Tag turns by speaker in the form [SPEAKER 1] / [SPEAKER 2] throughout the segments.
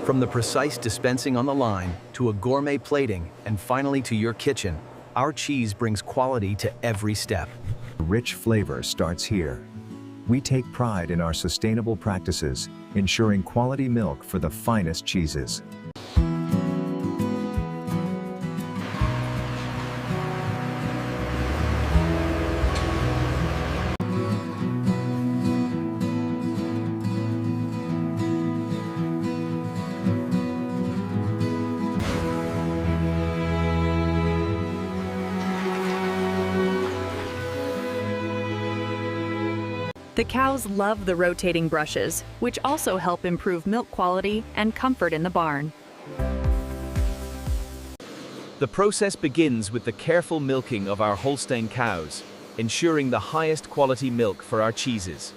[SPEAKER 1] From the precise dispensing on the line, to a gourmet plating, and finally to your kitchen, our cheese brings quality to every step.
[SPEAKER 2] Rich flavor starts here. We take pride in our sustainable practices, ensuring quality milk for the finest cheeses.
[SPEAKER 3] The cows love the rotating brushes, which also help improve milk quality and comfort in the barn.
[SPEAKER 1] The process begins with the careful milking of our Holstein cows, ensuring the highest quality milk for our cheeses.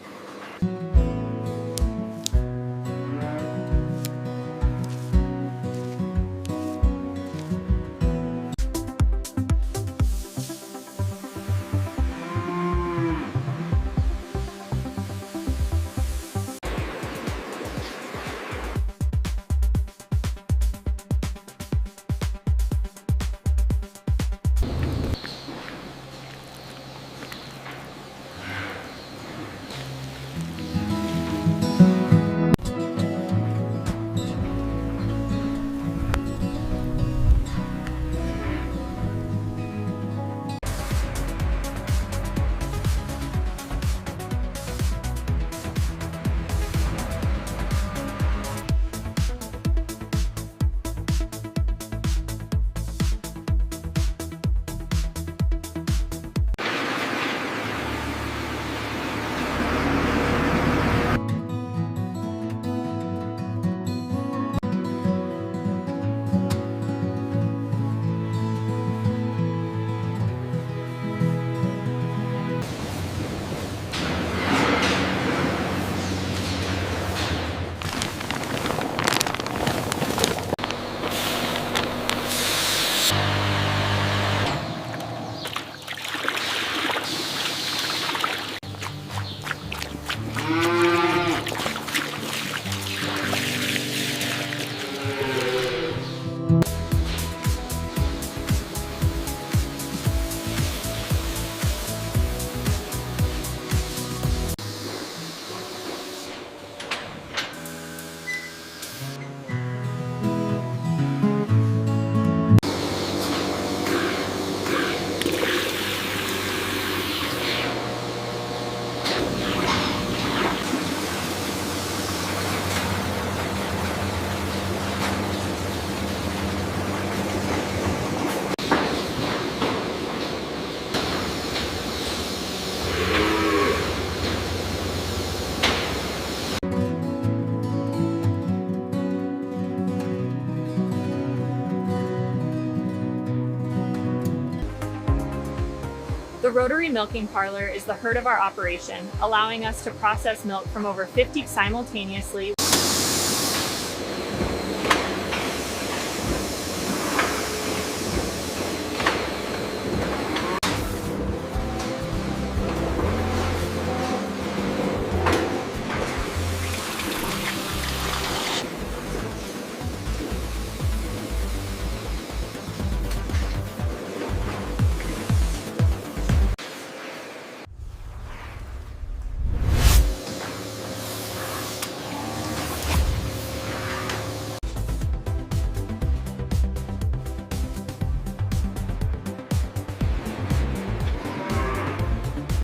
[SPEAKER 3] The rotary milking parlor is the heart of our operation, allowing us to process milk from over 50 simultaneously.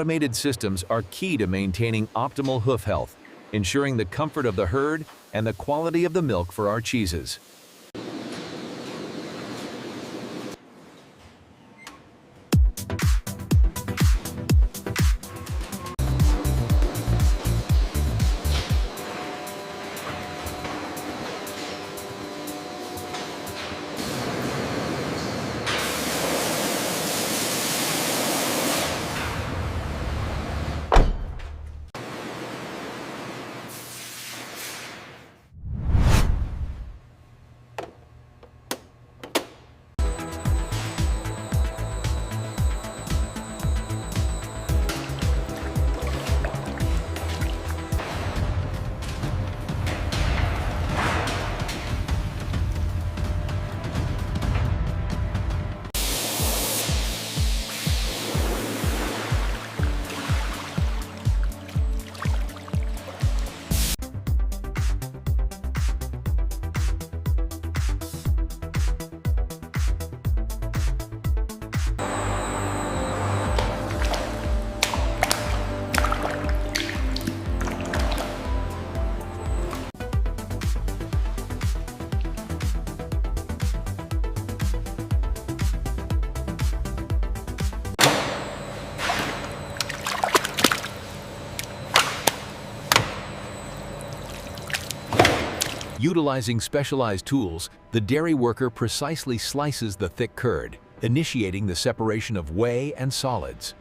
[SPEAKER 1] Automated systems are key to maintaining optimal hoof health, ensuring the comfort of the herd and the quality of the milk for our cheeses.
[SPEAKER 4] Utilizing specialized tools, the dairy worker precisely slices the thick curd, initiating the separation of whey and solids.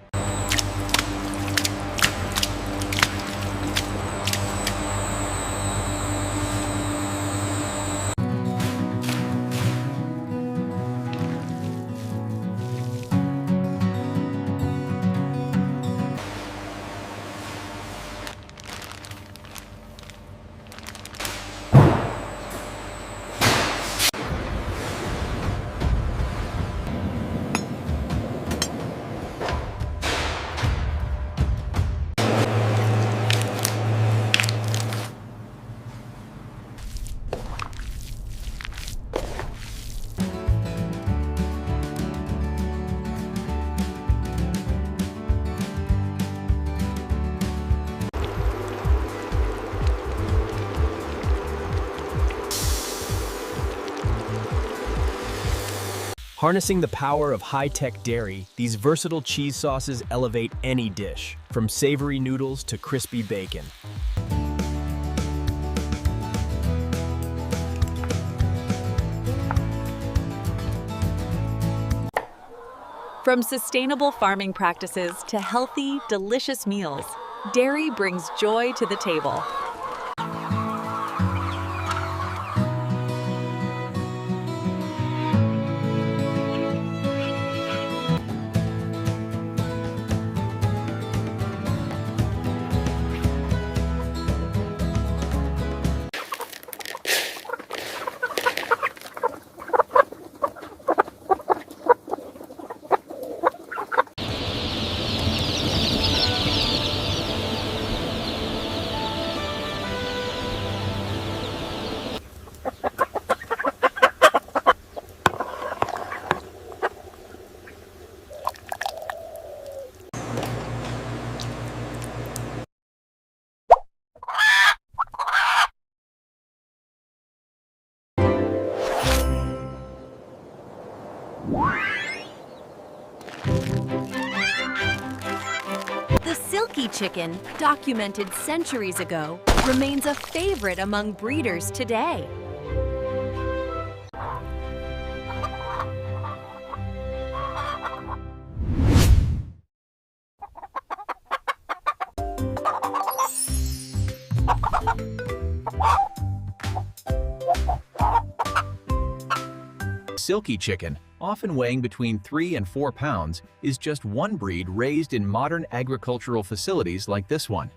[SPEAKER 5] Harnessing the power of high-tech dairy, these versatile cheese sauces elevate any dish, from savory noodles to crispy bacon.
[SPEAKER 6] From sustainable farming practices to healthy, delicious meals, dairy brings joy to the table.
[SPEAKER 7] The silky chicken, documented centuries ago, remains a favorite among breeders today.
[SPEAKER 4] Silky chicken, often weighing between 3 and 4 pounds, is just one breed raised in modern agricultural facilities like this one.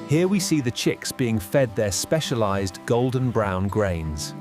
[SPEAKER 5] Here we see the chicks being fed their specialized golden brown grains.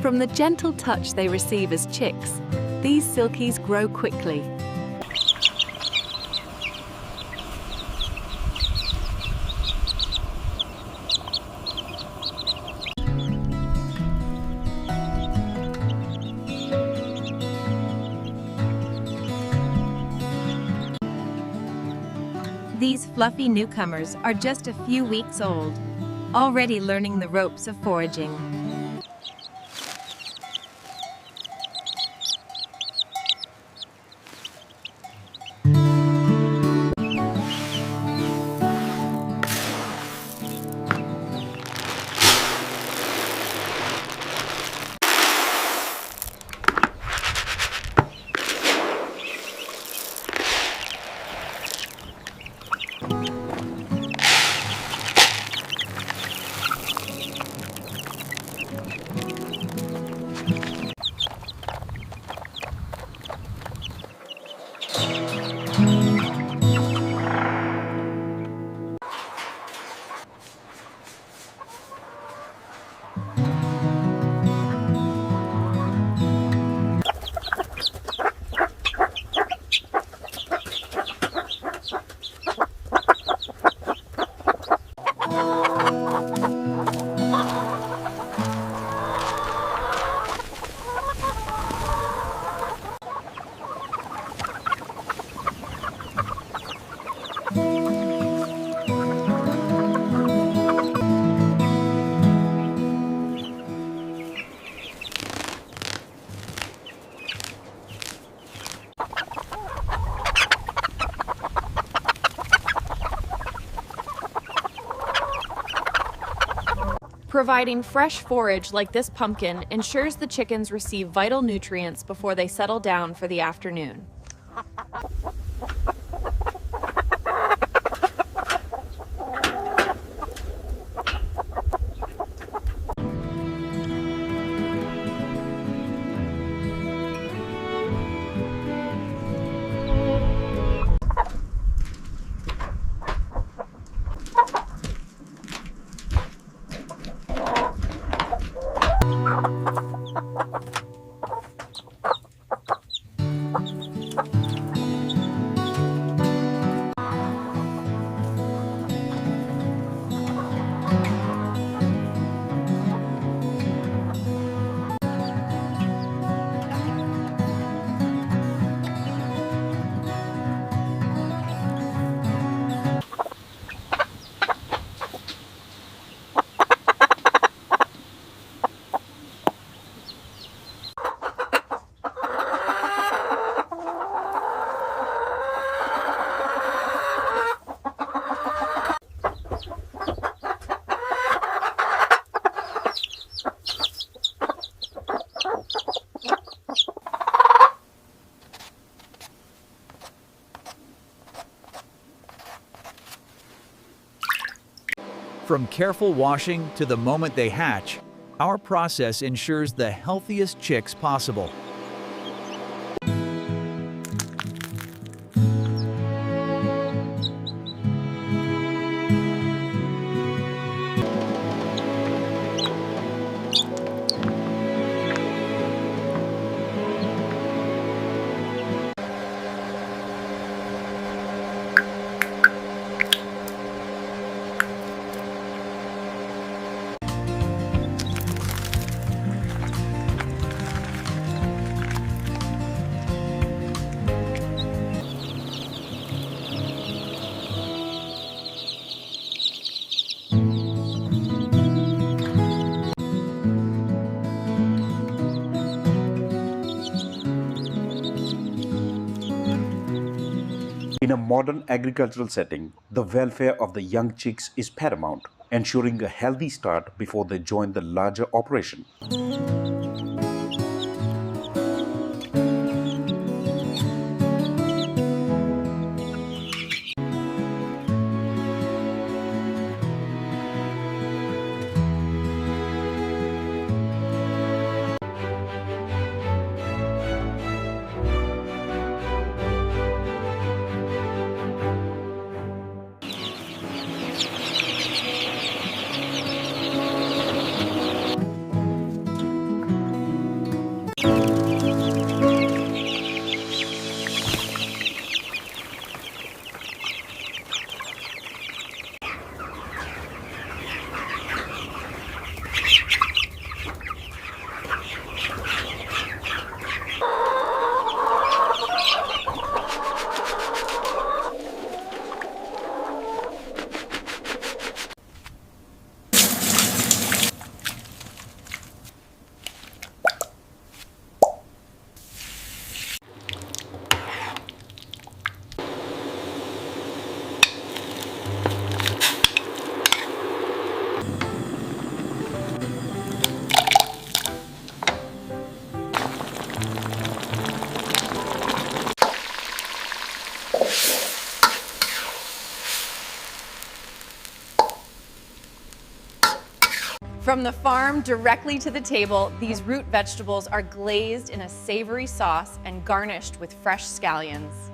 [SPEAKER 6] From the gentle touch they receive as chicks, these silkies grow quickly.
[SPEAKER 8] These fluffy newcomers are just a few weeks old, already learning the ropes of foraging.
[SPEAKER 3] Providing fresh forage like this pumpkin ensures the chickens receive vital nutrients before they settle down for the afternoon.
[SPEAKER 1] From careful washing to the moment they hatch, our process ensures the healthiest chicks possible.
[SPEAKER 9] In a modern agricultural setting, the welfare of the young chicks is paramount, ensuring a healthy start before they join the larger operation.
[SPEAKER 3] From the farm directly to the table, these root vegetables are glazed in a savory sauce and garnished with fresh scallions.